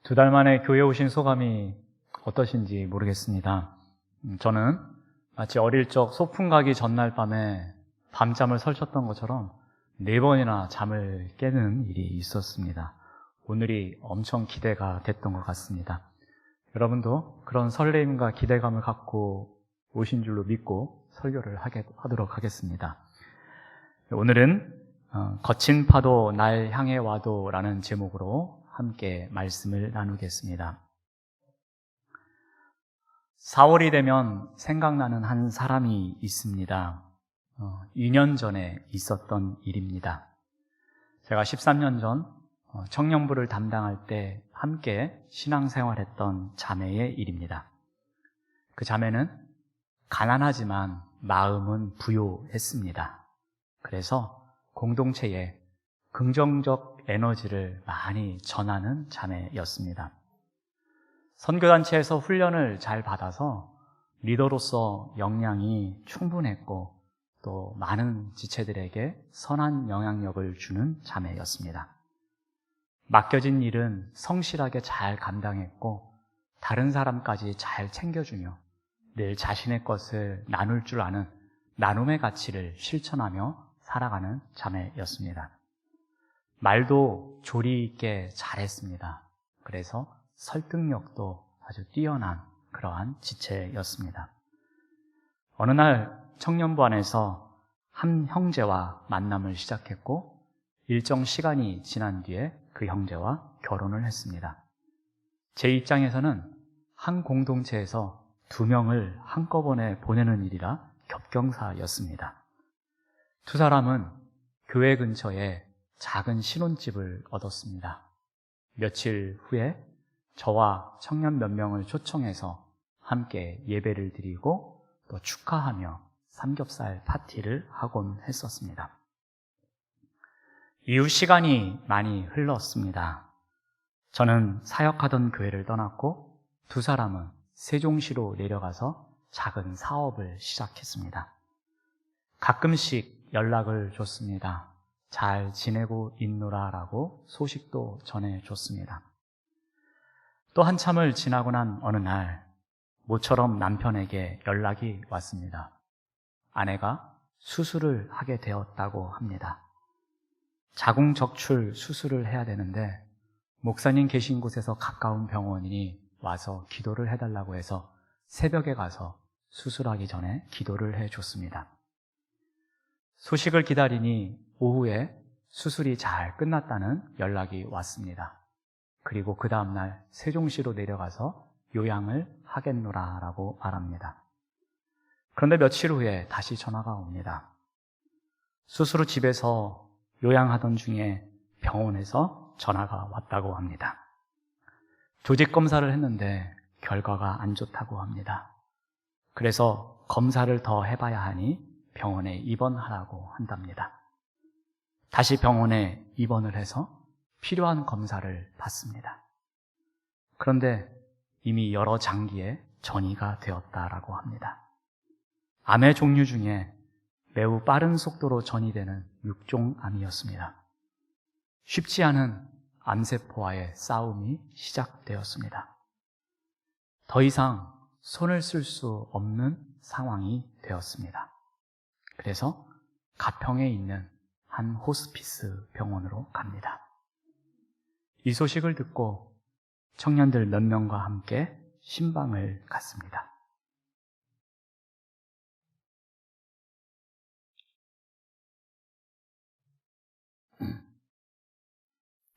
두 달 만에 교회 오신 소감이 어떠신지 모르겠습니다. 저는 마치 어릴 적 소풍 가기 전날 밤에 밤잠을 설쳤던 것처럼 4번이나 잠을 깨는 일이 있었습니다. 오늘이 엄청 기대가 됐던 것 같습니다. 여러분도 그런 설레임과 기대감을 갖고 오신 줄로 믿고 설교를 하도록 하겠습니다. 오늘은 거친 파도 날 향해 와도 라는 제목으로 함께 말씀을 나누겠습니다. 4월이 되면 생각나는 한 사람이 있습니다. 2년 전에 있었던 일입니다. 제가 13년 전 청년부를 담당할 때 함께 신앙생활했던 자매의 일입니다. 그 자매는 가난하지만 마음은 부요했습니다. 그래서 공동체에 긍정적 에너지를 많이 전하는 자매였습니다. 선교단체에서 훈련을 잘 받아서 리더로서 역량이 충분했고 또 많은 지체들에게 선한 영향력을 주는 자매였습니다. 맡겨진 일은 성실하게 잘 감당했고 다른 사람까지 잘 챙겨주며 늘 자신의 것을 나눌 줄 아는 나눔의 가치를 실천하며 살아가는 자매였습니다. 말도 조리 있게 잘했습니다. 그래서 설득력도 아주 뛰어난 그러한 지체였습니다. 어느 날 청년부 안에서 한 형제와 만남을 시작했고 일정 시간이 지난 뒤에 그 형제와 결혼을 했습니다. 제 입장에서는 한 공동체에서 2명을 한꺼번에 보내는 일이라 겹경사였습니다. 두 사람은 교회 근처에 작은 신혼집을 얻었습니다. 며칠 후에 저와 청년 몇 명을 초청해서 함께 예배를 드리고 또 축하하며 삼겹살 파티를 하곤 했었습니다. 이후 시간이 많이 흘렀습니다. 저는 사역하던 교회를 떠났고 두 사람은 세종시로 내려가서 작은 사업을 시작했습니다. 가끔씩 연락을 줬습니다. 잘 지내고 있노라라고 소식도 전해줬습니다. 또 한참을 지나고 난 어느 날 모처럼 남편에게 연락이 왔습니다. 아내가 수술을 하게 되었다고 합니다. 자궁적출 수술을 해야 되는데 목사님 계신 곳에서 가까운 병원이니 와서 기도를 해달라고 해서 새벽에 가서 수술하기 전에 기도를 해줬습니다. 소식을 기다리니 오후에 수술이 잘 끝났다는 연락이 왔습니다. 그리고 그 다음날 세종시로 내려가서 요양을 하겠노라라고 말합니다. 그런데 며칠 후에 다시 전화가 옵니다. 수술 후 집에서 요양하던 중에 병원에서 전화가 왔다고 합니다. 조직 검사를 했는데 결과가 안 좋다고 합니다. 그래서 검사를 더 해봐야 하니 병원에 입원하라고 한답니다. 다시 병원에 입원을 해서 필요한 검사를 받습니다. 그런데 이미 여러 장기에 전이가 되었다라고 합니다. 암의 종류 중에 매우 빠른 속도로 전이되는 6종암이었습니다. 쉽지 않은 암세포와의 싸움이 시작되었습니다. 더 이상 손을 쓸 수 없는 상황이 되었습니다. 그래서 가평에 있는 한 호스피스 병원으로 갑니다. 이 소식을 듣고 청년들 몇 명과 함께 신방을 갔습니다.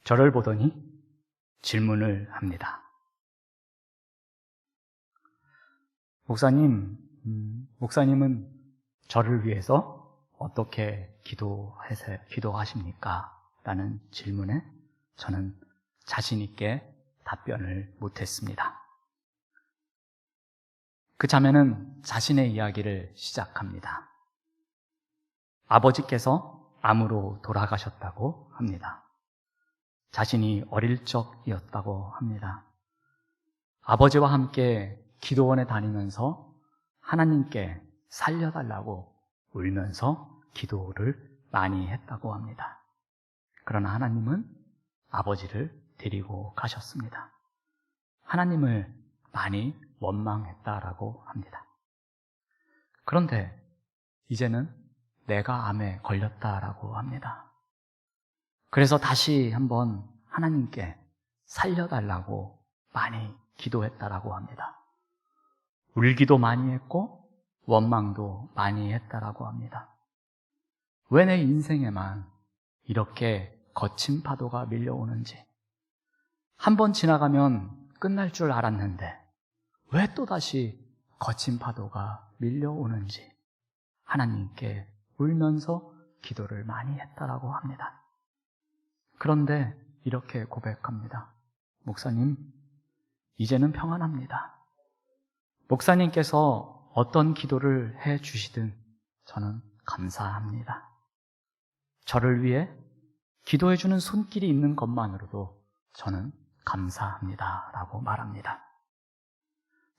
저를 보더니 질문을 합니다. 목사님은 저를 위해서 어떻게 기도하십니까? 라는 질문에 저는 자신 있게 답변을 못했습니다. 그 자매는 자신의 이야기를 시작합니다. 아버지께서 암으로 돌아가셨다고 합니다. 자신이 어릴 적이었다고 합니다. 아버지와 함께 기도원에 다니면서 하나님께 살려달라고 울면서 기도를 많이 했다고 합니다. 그러나 하나님은 아버지를 데리고 가셨습니다. 하나님을 많이 원망했다라고 합니다. 그런데 이제는 내가 암에 걸렸다라고 합니다. 그래서 다시 한번 하나님께 살려달라고 많이 기도했다라고 합니다. 울기도 많이 했고 원망도 많이 했다라고 합니다. 왜 내 인생에만 이렇게 거친 파도가 밀려오는지, 한 번 지나가면 끝날 줄 알았는데 왜 또다시 거친 파도가 밀려오는지 하나님께 울면서 기도를 많이 했다라고 합니다. 그런데 이렇게 고백합니다. 목사님, 이제는 평안합니다. 목사님께서 어떤 기도를 해 주시든 저는 감사합니다. 저를 위해 기도해 주는 손길이 있는 것만으로도 저는 감사합니다 라고 말합니다.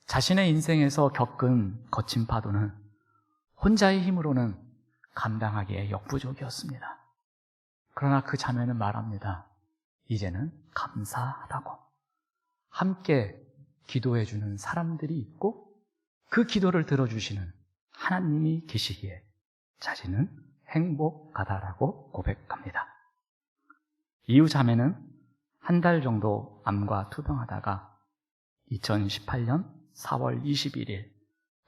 자신의 인생에서 겪은 거친 파도는 혼자의 힘으로는 감당하기에 역부족이었습니다. 그러나 그 자매는 말합니다. 이제는 감사하다고. 함께 기도해 주는 사람들이 있고 그 기도를 들어주시는 하나님이 계시기에 자신은 행복하다라고 고백합니다. 이후 자매는 한 달 정도 암과 투병하다가 2018년 4월 21일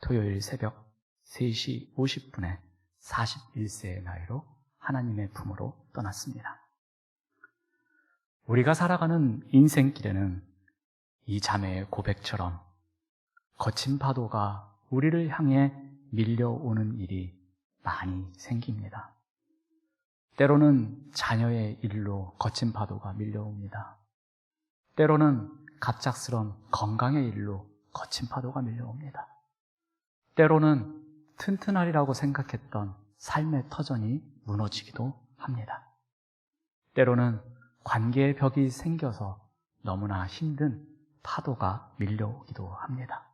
토요일 새벽 3시 50분에 41세의 나이로 하나님의 품으로 떠났습니다. 우리가 살아가는 인생길에는 이 자매의 고백처럼 거친 파도가 우리를 향해 밀려오는 일이 많이 생깁니다. 때로는 자녀의 일로 거친 파도가 밀려옵니다. 때로는 갑작스런 건강의 일로 거친 파도가 밀려옵니다. 때로는 튼튼하리라고 생각했던 삶의 터전이 무너지기도 합니다. 때로는 관계의 벽이 생겨서 너무나 힘든 파도가 밀려오기도 합니다.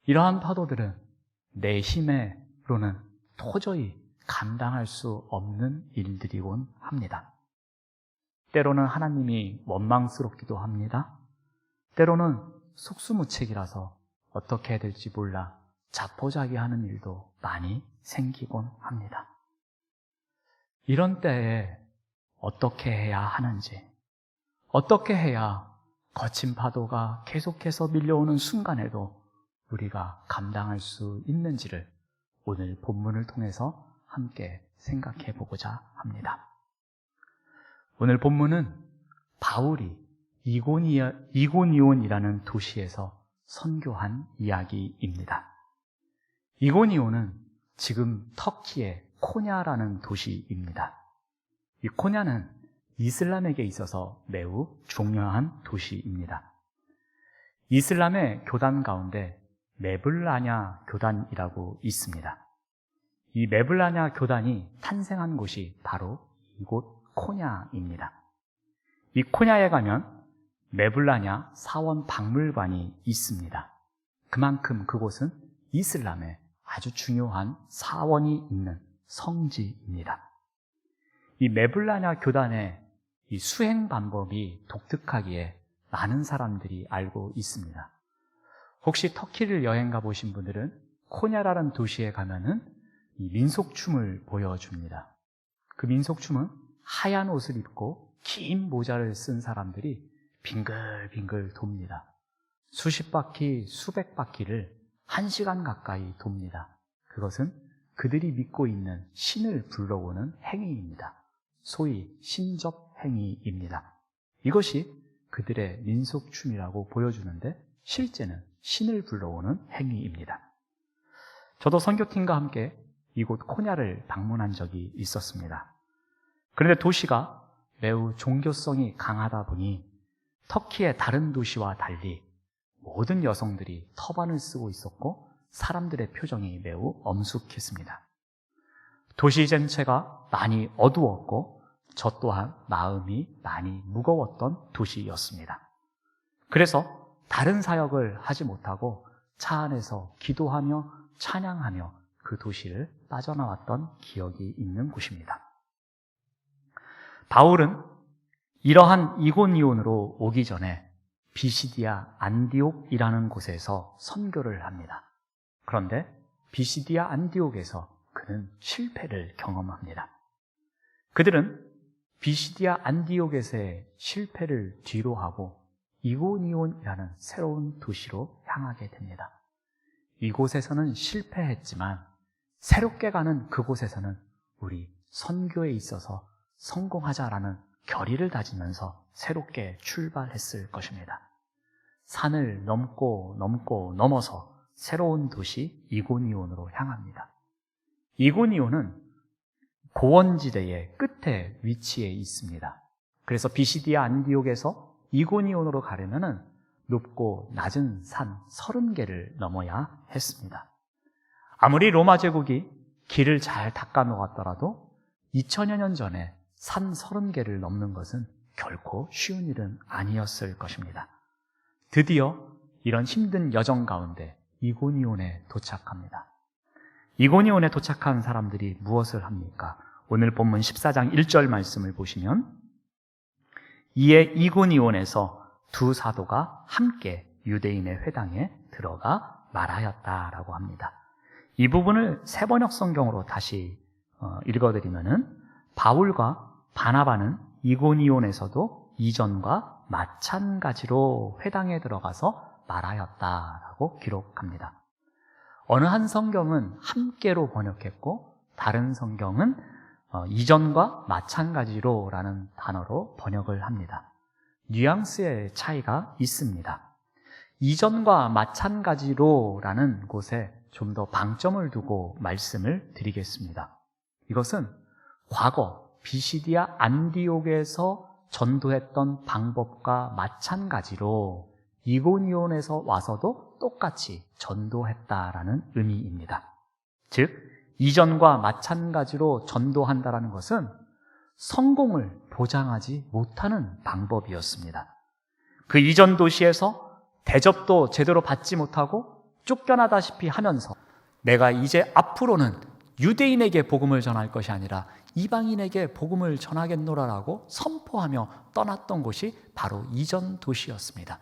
이러한 파도들은 내 힘으로는 도저히 감당할 수 없는 일들이곤 합니다. 때로는 하나님이 원망스럽기도 합니다. 때로는 속수무책이라서 어떻게 해야 될지 몰라 자포자기하는 일도 많이 생기곤 합니다. 이런 때에 어떻게 해야 하는지, 어떻게 해야 거친 파도가 계속해서 밀려오는 순간에도 우리가 감당할 수 있는지를 오늘 본문을 통해서 함께 생각해 보고자 합니다. 오늘 본문은 바울이 이고니온이라는 도시에서 선교한 이야기입니다. 이고니온은 지금 터키의 코냐라는 도시입니다. 이 코냐는 이슬람에게 있어서 매우 중요한 도시입니다. 이슬람의 교단 가운데 메블라냐 교단이라고 있습니다. 이 메블라냐 교단이 탄생한 곳이 바로 이곳 코냐입니다. 이 코냐에 가면 메블라냐 사원 박물관이 있습니다. 그만큼 그곳은 이슬람의 아주 중요한 사원이 있는 성지입니다. 이 메블라냐 교단의 이 수행 방법이 독특하기에 많은 사람들이 알고 있습니다. 혹시 터키를 여행 가보신 분들은 코냐라는 도시에 가면은 이 민속춤을 보여줍니다. 그 민속춤은 하얀 옷을 입고 긴 모자를 쓴 사람들이 빙글빙글 돕니다. 수십 바퀴, 수백 바퀴를 1시간 가까이 돕니다. 그것은 그들이 믿고 있는 신을 불러오는 행위입니다. 소위 신접행위입니다. 이것이 그들의 민속춤이라고 보여주는데 실제는 신을 불러오는 행위입니다. 저도 선교팀과 함께 이곳 코냐를 방문한 적이 있었습니다. 그런데 도시가 매우 종교성이 강하다 보니 터키의 다른 도시와 달리 모든 여성들이 터반을 쓰고 있었고 사람들의 표정이 매우 엄숙했습니다. 도시 전체가 많이 어두웠고 저 또한 마음이 많이 무거웠던 도시였습니다. 그래서 다른 사역을 하지 못하고 차 안에서 기도하며 찬양하며 그 도시를 빠져나왔던 기억이 있는 곳입니다. 바울은 이러한 이고니온으로 오기 전에 비시디아 안디옥이라는 곳에서 선교를 합니다. 그런데 비시디아 안디옥에서 그는 실패를 경험합니다. 그들은 비시디아 안디옥에서의 실패를 뒤로하고 이고니온이라는 새로운 도시로 향하게 됩니다. 이곳에서는 실패했지만 새롭게 가는 그곳에서는 우리 선교에 있어서 성공하자라는 결의를 다지면서 새롭게 출발했을 것입니다. 산을 넘어서 새로운 도시 이고니온으로 향합니다. 이고니온은 고원지대의 끝에 위치해 있습니다. 그래서 비시디아 안디옥에서 이고니온으로 가려면 높고 낮은 산 30개를 넘어야 했습니다. 아무리 로마 제국이 길을 잘 닦아 놓았더라도 2000여 년 전에 산 30개를 넘는 것은 결코 쉬운 일은 아니었을 것입니다. 드디어 이런 힘든 여정 가운데 이고니온에 도착합니다. 이고니온에 도착한 사람들이 무엇을 합니까? 오늘 본문 14장 1절 말씀을 보시면 이에 이고니온에서 두 사도가 함께 유대인의 회당에 들어가 말하였다라고 합니다. 이 부분을 세번역 성경으로 다시 읽어드리면은 바울과 바나바는 이고니온에서도 이전과 마찬가지로 회당에 들어가서 말하였다라고 기록합니다. 어느 한 성경은 함께로 번역했고 다른 성경은 이전과 마찬가지로라는 단어로 번역을 합니다. 뉘앙스의 차이가 있습니다. 이전과 마찬가지로라는 곳에 좀 더 방점을 두고 말씀을 드리겠습니다. 이것은 과거 비시디아 안디옥에서 전도했던 방법과 마찬가지로 이고니온에서 와서도 똑같이 전도했다라는 의미입니다. 즉, 이전과 마찬가지로 전도한다라는 것은 성공을 보장하지 못하는 방법이었습니다. 그 이전 도시에서 대접도 제대로 받지 못하고 쫓겨나다시피 하면서 내가 이제 앞으로는 유대인에게 복음을 전할 것이 아니라 이방인에게 복음을 전하겠노라라고 선포하며 떠났던 곳이 바로 이전 도시였습니다.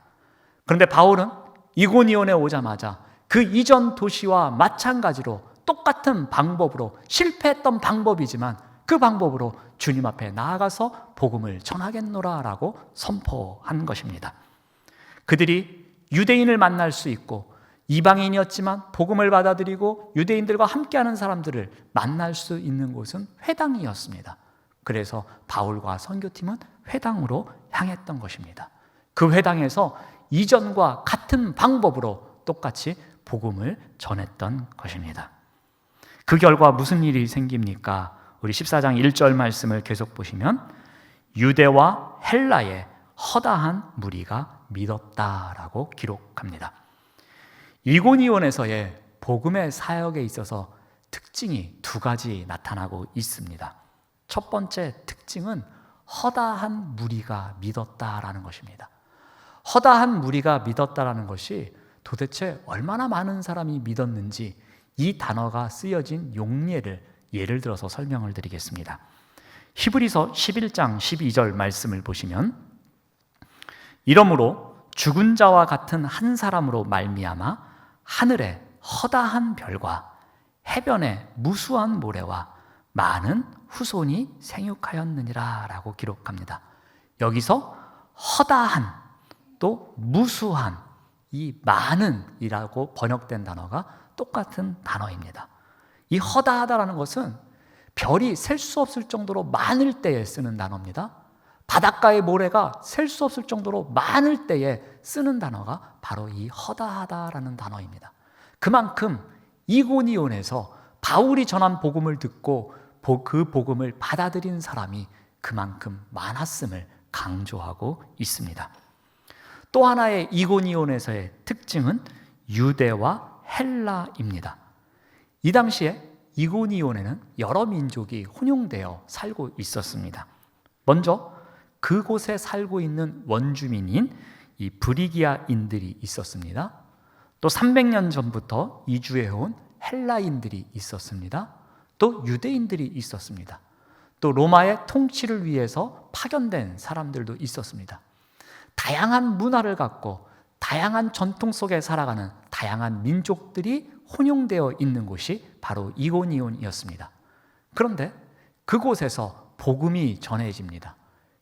그런데 바울은 이고니온에 오자마자 그 이전 도시와 마찬가지로 똑같은 방법으로 실패했던 방법이지만 그 방법으로 주님 앞에 나아가서 복음을 전하겠노라라고 선포한 것입니다. 그들이 유대인을 만날 수 있고 이방인이었지만 복음을 받아들이고 유대인들과 함께하는 사람들을 만날 수 있는 곳은 회당이었습니다. 그래서 바울과 선교팀은 회당으로 향했던 것입니다. 그 회당에서 이전과 같은 방법으로 똑같이 복음을 전했던 것입니다. 그 결과 무슨 일이 생깁니까? 우리 14장 1절 말씀을 계속 보시면 유대와 헬라의 허다한 무리가 믿었다라고 기록합니다. 이고니온에서의 복음의 사역에 있어서 특징이 두 가지 나타나고 있습니다. 첫 번째 특징은 허다한 무리가 믿었다라는 것입니다. 허다한 무리가 믿었다라는 것이 도대체 얼마나 많은 사람이 믿었는지 이 단어가 쓰여진 용례를 예를 들어서 설명을 드리겠습니다. 히브리서 11장 12절 말씀을 보시면 이러므로 죽은 자와 같은 한 사람으로 말미암아 하늘에 허다한 별과 해변에 무수한 모래와 많은 후손이 생육하였느니라 라고 기록합니다. 여기서 허다한 또 무수한 이 많은이라고 번역된 단어가 똑같은 단어입니다. 이 허다하다라는 것은 별이 셀 수 없을 정도로 많을 때에 쓰는 단어입니다. 바닷가의 모래가 셀 수 없을 정도로 많을 때에 쓰는 단어가 바로 이 허다하다라는 단어입니다. 그만큼 이고니온에서 바울이 전한 복음을 듣고 그 복음을 받아들인 사람이 그만큼 많았음을 강조하고 있습니다. 또 하나의 이고니온에서의 특징은 유대와 헬라입니다. 이 당시에 이고니온에는 여러 민족이 혼용되어 살고 있었습니다. 먼저 그곳에 살고 있는 원주민인 이 브리기아인들이 있었습니다. 또 300년 전부터 이주해온 헬라인들이 있었습니다. 또 유대인들이 있었습니다. 또 로마의 통치를 위해서 파견된 사람들도 있었습니다. 다양한 문화를 갖고 다양한 전통 속에 살아가는 다양한 민족들이 혼용되어 있는 곳이 바로 이고니온이었습니다. 그런데 그곳에서 복음이 전해집니다.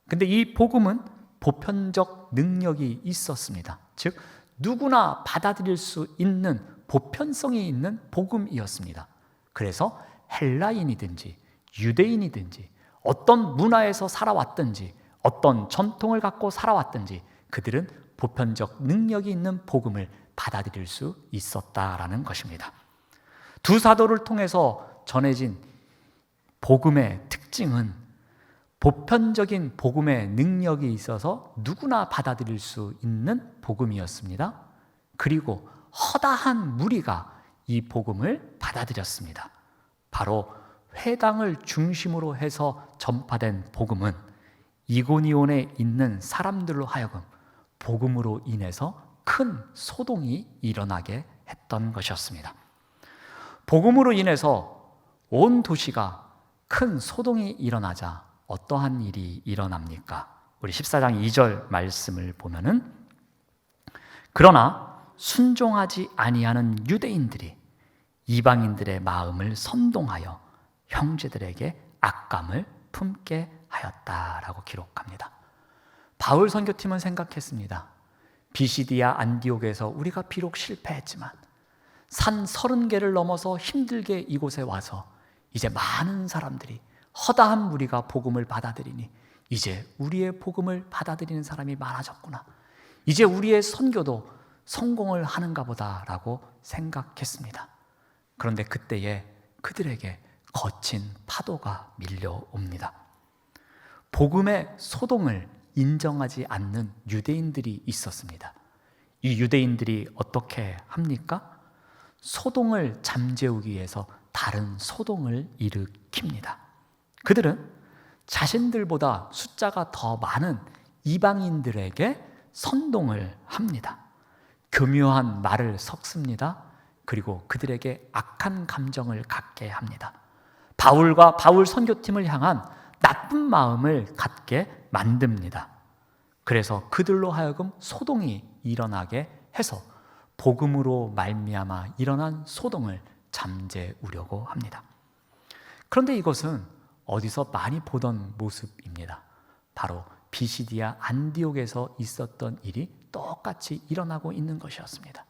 근데 이 복음은 보편적 능력이 있었습니다. 즉 누구나 받아들일 수 있는 보편성이 있는 복음이었습니다. 그래서 헬라인이든지 유대인이든지 어떤 문화에서 살아왔든지 어떤 전통을 갖고 살아왔든지 그들은 보편적 능력이 있는 복음을 받아들일 수 있었다라는 것입니다. 두 사도를 통해서 전해진 복음의 특징은 보편적인 복음의 능력이 있어서 누구나 받아들일 수 있는 복음이었습니다. 그리고 허다한 무리가 이 복음을 받아들였습니다. 바로 회당을 중심으로 해서 전파된 복음은 이고니온에 있는 사람들로 하여금 복음으로 인해서 큰 소동이 일어나게 했던 것이었습니다. 복음으로 인해서 온 도시가 큰 소동이 일어나자 어떠한 일이 일어납니까? 우리 14장 2절 말씀을 보면은 그러나 순종하지 아니하는 유대인들이 이방인들의 마음을 선동하여 형제들에게 악감을 품게 하였다라고 기록합니다. 바울 선교팀은 생각했습니다. 비시디아 안디옥에서 우리가 비록 실패했지만 산 30개를 넘어서 힘들게 이곳에 와서 이제 많은 사람들이 허다한 무리가 복음을 받아들이니 이제 우리의 복음을 받아들이는 사람이 많아졌구나. 이제 우리의 선교도 성공을 하는가 보다라고 생각했습니다. 그런데 그때에 그들에게 거친 파도가 밀려옵니다. 복음의 소동을 인정하지 않는 유대인들이 있었습니다. 이 유대인들이 어떻게 합니까? 소동을 잠재우기 위해서 다른 소동을 일으킵니다. 그들은 자신들보다 숫자가 더 많은 이방인들에게 선동을 합니다. 교묘한 말을 섞습니다. 그리고 그들에게 악한 감정을 갖게 합니다. 바울과 바울 선교팀을 향한 나쁜 마음을 갖게 만듭니다. 그래서 그들로 하여금 소동이 일어나게 해서 복음으로 말미암아 일어난 소동을 잠재우려고 합니다. 그런데 이것은 어디서 많이 보던 모습입니다. 바로 비시디아 안디옥에서 있었던 일이 똑같이 일어나고 있는 것이었습니다.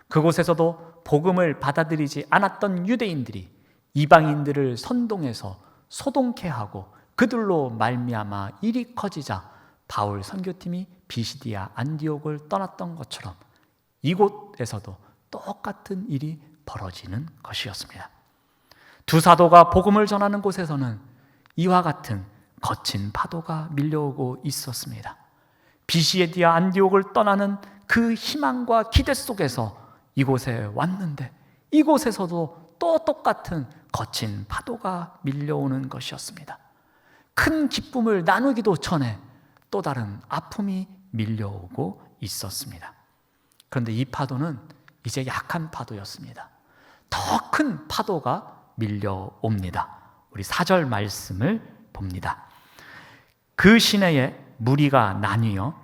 그곳에서도 복음을 받아들이지 않았던 유대인들이 이방인들을 선동해서 소동케 하고 그들로 말미암아 일이 커지자 바울 선교팀이 비시디아 안디옥을 떠났던 것처럼 이곳에서도 똑같은 일이 벌어지는 것이었습니다. 두 사도가 복음을 전하는 곳에서는 이와 같은 거친 파도가 밀려오고 있었습니다. 비시디아 안디옥을 떠나는 그 희망과 기대 속에서 이곳에 왔는데 이곳에서도 또 똑같은 거친 파도가 밀려오는 것이었습니다. 큰 기쁨을 나누기도 전에 또 다른 아픔이 밀려오고 있었습니다. 그런데 이 파도는 이제 약한 파도였습니다. 더 큰 파도가 밀려옵니다. 우리 4절 말씀을 봅니다. 그 시내에 무리가 나뉘어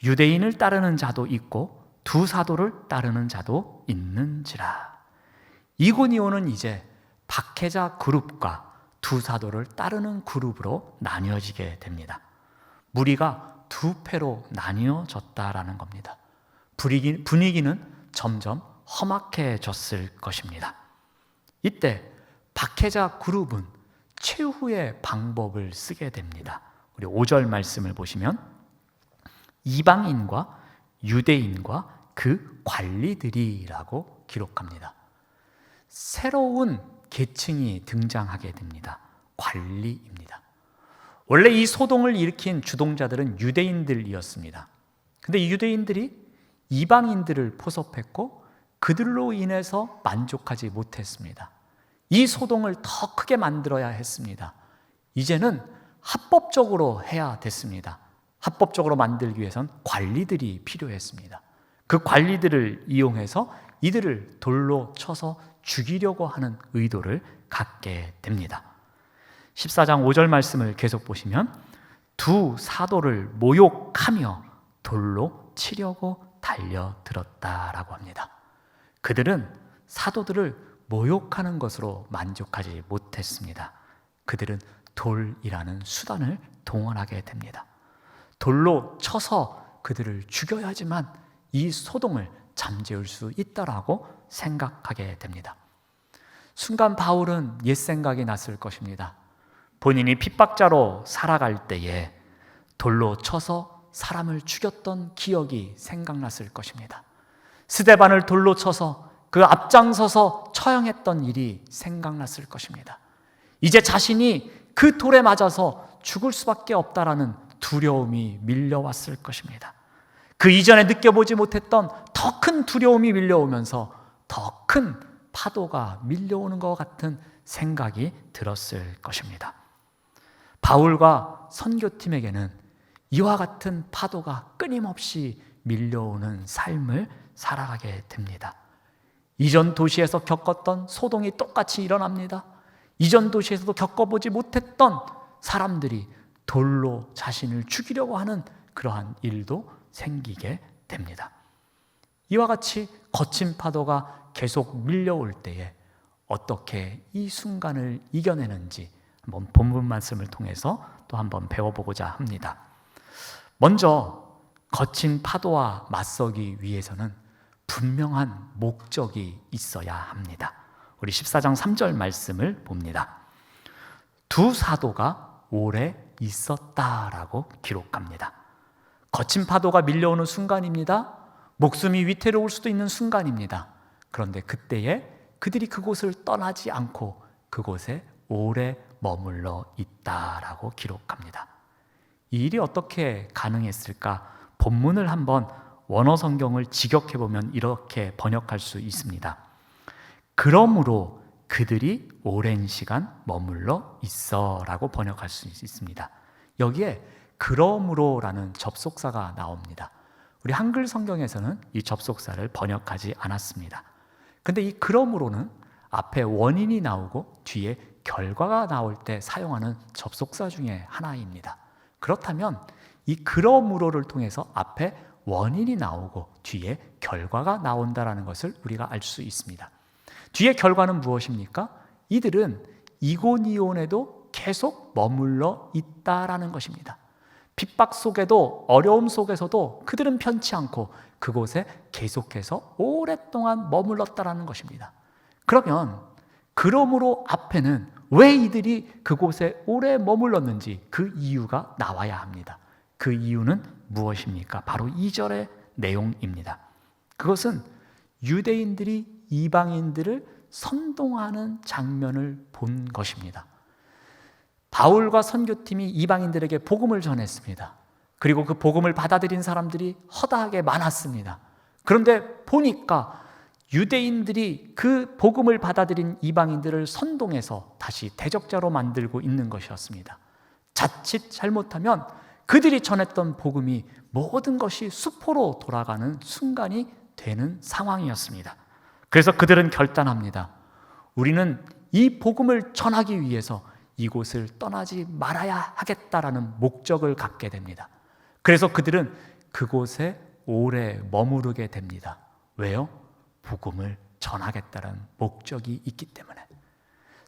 유대인을 따르는 자도 있고 두 사도를 따르는 자도 있는지라. 이고니온은 이제 박해자 그룹과 두 사도를 따르는 그룹으로 나뉘어지게 됩니다. 무리가 두 패로 나뉘어졌다라는 겁니다. 분위기는 점점 험악해졌을 것입니다. 이때 박해자 그룹은 최후의 방법을 쓰게 됩니다. 우리 5절 말씀을 보시면 이방인과 유대인과 그 관리들이라고 기록합니다. 새로운 계층이 등장하게 됩니다. 관리입니다. 원래 이 소동을 일으킨 주동자들은 유대인들이었습니다. 근데 이 유대인들이 이방인들을 포섭했고 그들로 인해서 만족하지 못했습니다. 이 소동을 더 크게 만들어야 했습니다. 이제는 합법적으로 해야 됐습니다. 합법적으로 만들기 위해선 관리들이 필요했습니다. 그 관리들을 이용해서 이들을 돌로 쳐서 죽이려고 하는 의도를 갖게 됩니다. 14장 5절 말씀을 계속 보시면 두 사도를 모욕하며 돌로 치려고 달려들었다라고 합니다. 그들은 사도들을 모욕하는 것으로 만족하지 못했습니다. 그들은 돌이라는 수단을 동원하게 됩니다. 돌로 쳐서 그들을 죽여야지만 이 소동을 잠재울 수 있다라고 생각하게 됩니다. 순간 바울은 옛 생각이 났을 것입니다. 본인이 핍박자로 살아갈 때에 돌로 쳐서 사람을 죽였던 기억이 생각났을 것입니다. 스데반을 돌로 쳐서 그 앞장서서 처형했던 일이 생각났을 것입니다. 이제 자신이 그 돌에 맞아서 죽을 수밖에 없다라는 두려움이 밀려왔을 것입니다. 그 이전에 느껴보지 못했던 더 큰 두려움이 밀려오면서 더 큰 파도가 밀려오는 것 같은 생각이 들었을 것입니다. 바울과 선교팀에게는 이와 같은 파도가 끊임없이 밀려오는 삶을 살아가게 됩니다. 이전 도시에서 겪었던 소동이 똑같이 일어납니다. 이전 도시에서도 겪어보지 못했던 사람들이 돌로 자신을 죽이려고 하는 그러한 일도 생기게 됩니다. 이와 같이 거친 파도가 계속 밀려올 때에 어떻게 이 순간을 이겨내는지 한번 본문 말씀을 통해서 또 한번 배워보고자 합니다. 먼저 거친 파도와 맞서기 위해서는 분명한 목적이 있어야 합니다. 우리 14장 3절 말씀을 봅니다. 두 사도가 오래 있었다라고 기록합니다. 거친 파도가 밀려오는 순간입니다. 목숨이 위태로울 수도 있는 순간입니다. 그런데 그때에 그들이 그곳을 떠나지 않고 그곳에 오래 머물러 있다라고 기록합니다. 이 일이 어떻게 가능했을까? 본문을 한번 원어 성경을 직역해 보면 이렇게 번역할 수 있습니다. 그러므로 그들이 오랜 시간 머물러 있어라고 번역할 수 있습니다. 여기에 그러므로라는 접속사가 나옵니다. 우리 한글 성경에서는 이 접속사를 번역하지 않았습니다. 근데 이 그러므로는 앞에 원인이 나오고 뒤에 결과가 나올 때 사용하는 접속사 중에 하나입니다. 그렇다면 이 그러므로를 통해서 앞에 원인이 나오고 뒤에 결과가 나온다라는 것을 우리가 알 수 있습니다. 뒤에 결과는 무엇입니까? 이들은 이고니온에도 계속 머물러 있다라는 것입니다. 핍박 속에도 어려움 속에서도 그들은 편치 않고 그곳에 계속해서 오랫동안 머물렀다라는 것입니다. 그러면 그러므로 앞에는 왜 이들이 그곳에 오래 머물렀는지 그 이유가 나와야 합니다. 그 이유는 무엇입니까? 바로 2절의 내용입니다. 그것은 유대인들이 이방인들을 선동하는 장면을 본 것입니다. 바울과 선교팀이 이방인들에게 복음을 전했습니다. 그리고 그 복음을 받아들인 사람들이 허다하게 많았습니다. 그런데 보니까 유대인들이 그 복음을 받아들인 이방인들을 선동해서 다시 대적자로 만들고 있는 것이었습니다. 자칫 잘못하면 그들이 전했던 복음이 모든 것이 수포로 돌아가는 순간이 되는 상황이었습니다. 그래서 그들은 결단합니다. 우리는 이 복음을 전하기 위해서 이곳을 떠나지 말아야 하겠다라는 목적을 갖게 됩니다. 그래서 그들은 그곳에 오래 머무르게 됩니다. 왜요? 복음을 전하겠다는 목적이 있기 때문에.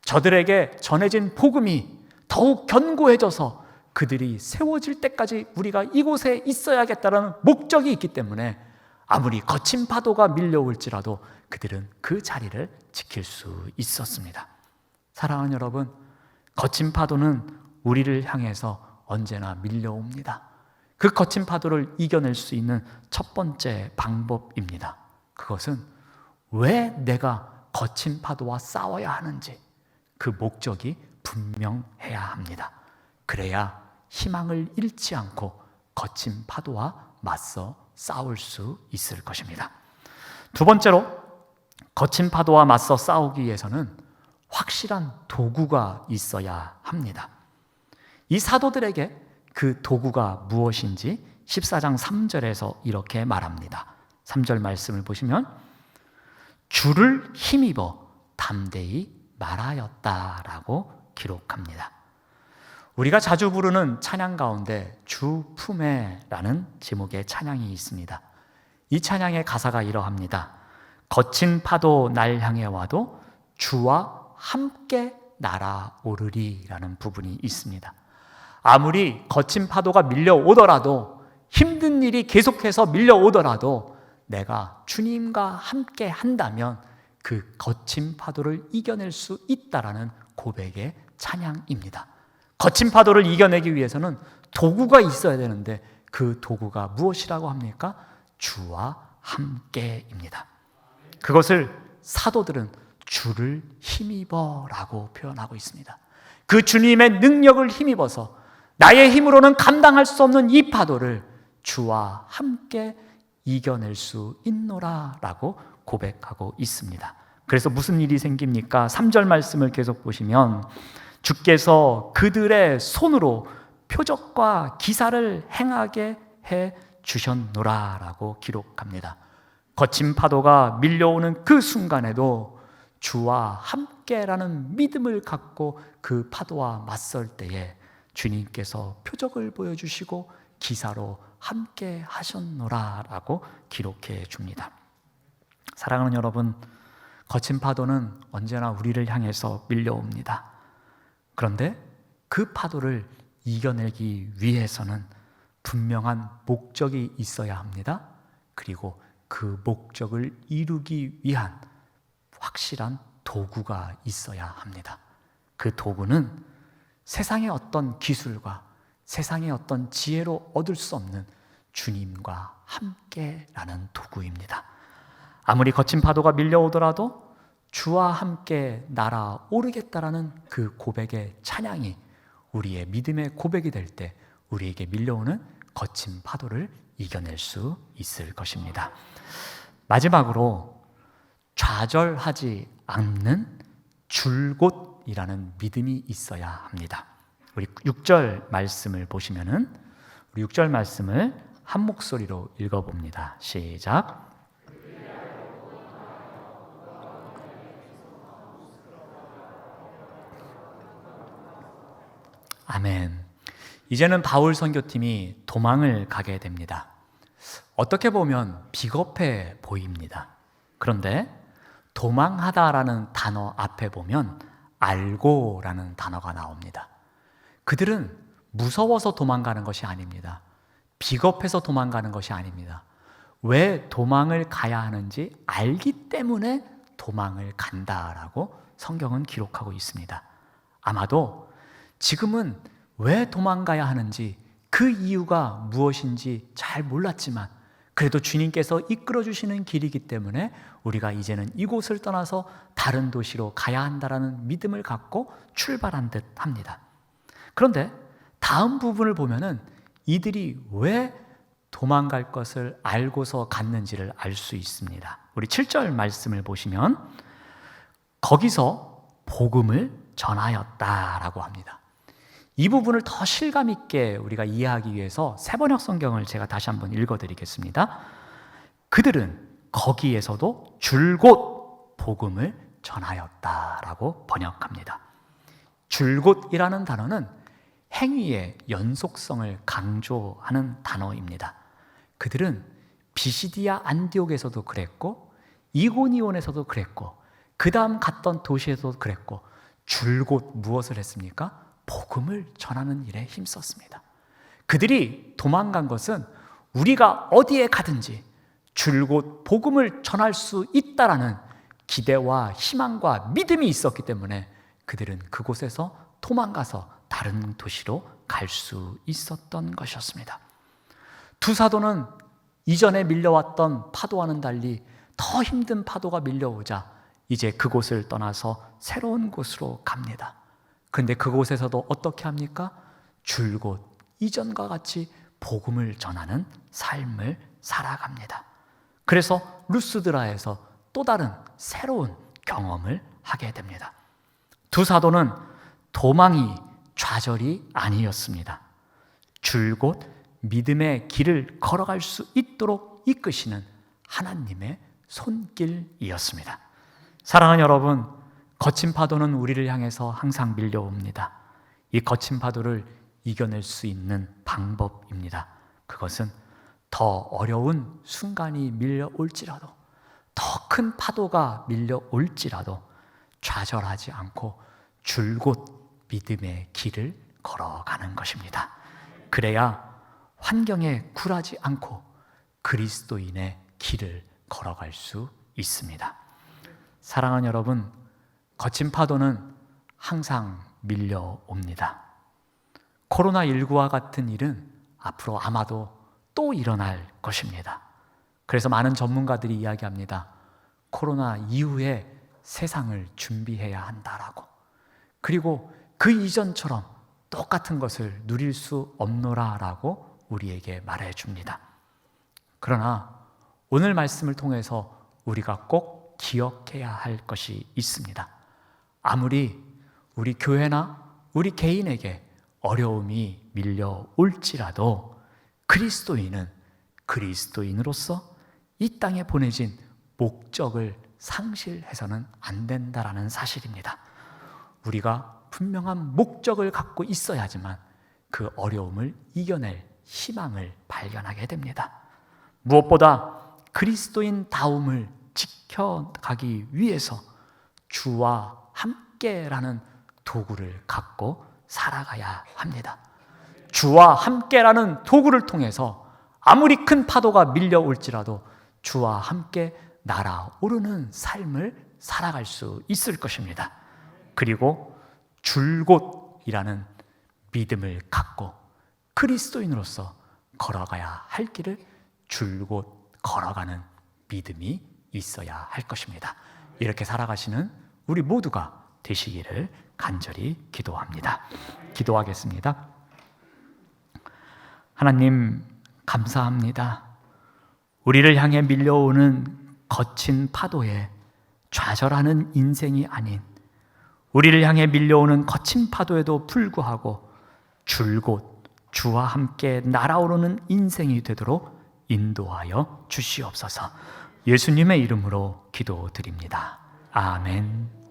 저들에게 전해진 복음이 더욱 견고해져서 그들이 세워질 때까지 우리가 이곳에 있어야겠다는 목적이 있기 때문에 아무리 거친 파도가 밀려올지라도 그들은 그 자리를 지킬 수 있었습니다. 사랑하는 여러분, 거친 파도는 우리를 향해서 언제나 밀려옵니다. 그 거친 파도를 이겨낼 수 있는 첫 번째 방법입니다. 그것은 왜 내가 거친 파도와 싸워야 하는지 그 목적이 분명해야 합니다. 그래야 희망을 잃지 않고 거친 파도와 맞서 싸울 수 있을 것입니다. 두 번째로 거친 파도와 맞서 싸우기 위해서는 확실한 도구가 있어야 합니다. 이 사도들에게 그 도구가 무엇인지 14장 3절에서 이렇게 말합니다. 3절 말씀을 보시면 주를 힘입어 담대히 말하였다라고 기록합니다. 우리가 자주 부르는 찬양 가운데 주 품에라는 제목의 찬양이 있습니다. 이 찬양의 가사가 이러합니다. 거친 파도 날 향해 와도 주와 함께 날아오르리라는 부분이 있습니다. 아무리 거친 파도가 밀려오더라도, 힘든 일이 계속해서 밀려오더라도 내가 주님과 함께 한다면 그 거친 파도를 이겨낼 수 있다라는 고백의 찬양입니다. 거친 파도를 이겨내기 위해서는 도구가 있어야 되는데 그 도구가 무엇이라고 합니까? 주와 함께입니다. 그것을 사도들은 주를 힘입어라고 표현하고 있습니다. 그 주님의 능력을 힘입어서 나의 힘으로는 감당할 수 없는 이 파도를 주와 함께 이겨낼 수 있노라라고 고백하고 있습니다. 그래서 무슨 일이 생깁니까? 3절 말씀을 계속 보시면 주께서 그들의 손으로 표적과 기사를 행하게 해 주셨노라라고 기록합니다. 거친 파도가 밀려오는 그 순간에도 주와 함께라는 믿음을 갖고 그 파도와 맞설 때에 주님께서 표적을 보여주시고 기사로 함께 하셨노라라고 기록해 줍니다. 사랑하는 여러분, 거친 파도는 언제나 우리를 향해서 밀려옵니다. 그런데 그 파도를 이겨내기 위해서는 분명한 목적이 있어야 합니다. 그리고 그 목적을 이루기 위한 확실한 도구가 있어야 합니다. 그 도구는 세상의 어떤 기술과 세상의 어떤 지혜로 얻을 수 없는 주님과 함께라는 도구입니다. 아무리 거친 파도가 밀려오더라도 주와 함께 날아오르겠다라는 그 고백의 찬양이 우리의 믿음의 고백이 될 때 우리에게 밀려오는 거친 파도를 이겨낼 수 있을 것입니다. 마지막으로 좌절하지 않는 줄곧이라는 믿음이 있어야 합니다. 우리 6절 말씀을 보시면은 우리 6절 말씀을 한 목소리로 읽어봅니다. 시작. 아멘. 이제는 바울 선교팀이 도망을 가게 됩니다. 어떻게 보면 비겁해 보입니다. 그런데 도망하다라는 단어 앞에 보면 알고라는 단어가 나옵니다. 그들은 무서워서 도망가는 것이 아닙니다. 비겁해서 도망가는 것이 아닙니다. 왜 도망을 가야 하는지 알기 때문에 도망을 간다라고 성경은 기록하고 있습니다. 아마도 지금은 왜 도망가야 하는지 그 이유가 무엇인지 잘 몰랐지만 그래도 주님께서 이끌어 주시는 길이기 때문에 우리가 이제는 이곳을 떠나서 다른 도시로 가야 한다라는 믿음을 갖고 출발한 듯 합니다. 그런데 다음 부분을 보면은 이들이 왜 도망갈 것을 알고서 갔는지를 알 수 있습니다. 우리 7절 말씀을 보시면 거기서 복음을 전하였다라고 합니다. 이 부분을 더 실감 있게 우리가 이해하기 위해서 새번역 성경을 제가 다시 한번 읽어드리겠습니다. 그들은 거기에서도 줄곧 복음을 전하였다라고 번역합니다. 줄곧이라는 단어는 행위의 연속성을 강조하는 단어입니다. 그들은 비시디아 안디옥에서도 그랬고 이고니온에서도 그랬고 그 다음 갔던 도시에서도 그랬고 줄곧 무엇을 했습니까? 복음을 전하는 일에 힘썼습니다. 그들이 도망간 것은 우리가 어디에 가든지 줄곧 복음을 전할 수 있다라는 기대와 희망과 믿음이 있었기 때문에 그들은 그곳에서 도망가서 다른 도시로 갈 수 있었던 것이었습니다. 두 사도는 이전에 밀려왔던 파도와는 달리 더 힘든 파도가 밀려오자 이제 그곳을 떠나서 새로운 곳으로 갑니다. 그런데 그곳에서도 어떻게 합니까? 줄곧 이전과 같이 복음을 전하는 삶을 살아갑니다. 그래서 루스드라에서 또 다른 새로운 경험을 하게 됩니다. 두 사도는 도망이 좌절이 아니었습니다. 줄곧 믿음의 길을 걸어갈 수 있도록 이끄시는 하나님의 손길이었습니다. 사랑하는 여러분, 거친 파도는 우리를 향해서 항상 밀려옵니다. 이 거친 파도를 이겨낼 수 있는 방법입니다. 그것은 더 어려운 순간이 밀려올지라도, 더 큰 파도가 밀려올지라도 좌절하지 않고 줄곧 믿음의 길을 걸어가는 것입니다. 그래야 환경에 굴하지 않고 그리스도인의 길을 걸어갈 수 있습니다. 사랑하는 여러분, 거친 파도는 항상 밀려옵니다. 코로나19와 같은 일은 앞으로 아마도 또 일어날 것입니다. 그래서 많은 전문가들이 이야기합니다. 코로나 이후에 세상을 준비해야 한다라고. 그리고 그 이전처럼 똑같은 것을 누릴 수 없노라라고 우리에게 말해줍니다. 그러나 오늘 말씀을 통해서 우리가 꼭 기억해야 할 것이 있습니다. 아무리 우리 교회나 우리 개인에게 어려움이 밀려올지라도 그리스도인은 그리스도인으로서 이 땅에 보내진 목적을 상실해서는 안 된다라는 사실입니다. 우리가 분명한 목적을 갖고 있어야지만 그 어려움을 이겨낼 희망을 발견하게 됩니다. 무엇보다 그리스도인다움을 지켜가기 위해서 주와 함께라는 도구를 갖고 살아가야 합니다. 주와 함께라는 도구를 통해서 아무리 큰 파도가 밀려올지라도 주와 함께 날아오르는 삶을 살아갈 수 있을 것입니다. 그리고 줄곧이라는 믿음을 갖고 그리스도인으로서 걸어가야 할 길을 줄곧 걸어가는 믿음이 있어야 할 것입니다. 이렇게 살아가시는 우리 모두가 되시기를 간절히 기도합니다. 기도하겠습니다. 하나님, 감사합니다. 우리를 향해 밀려오는 거친 파도에 좌절하는 인생이 아닌, 우리를 향해 밀려오는 거친 파도에도 불구하고 줄곧 주와 함께 날아오르는 인생이 되도록 인도하여 주시옵소서. 예수님의 이름으로 기도드립니다. 아멘.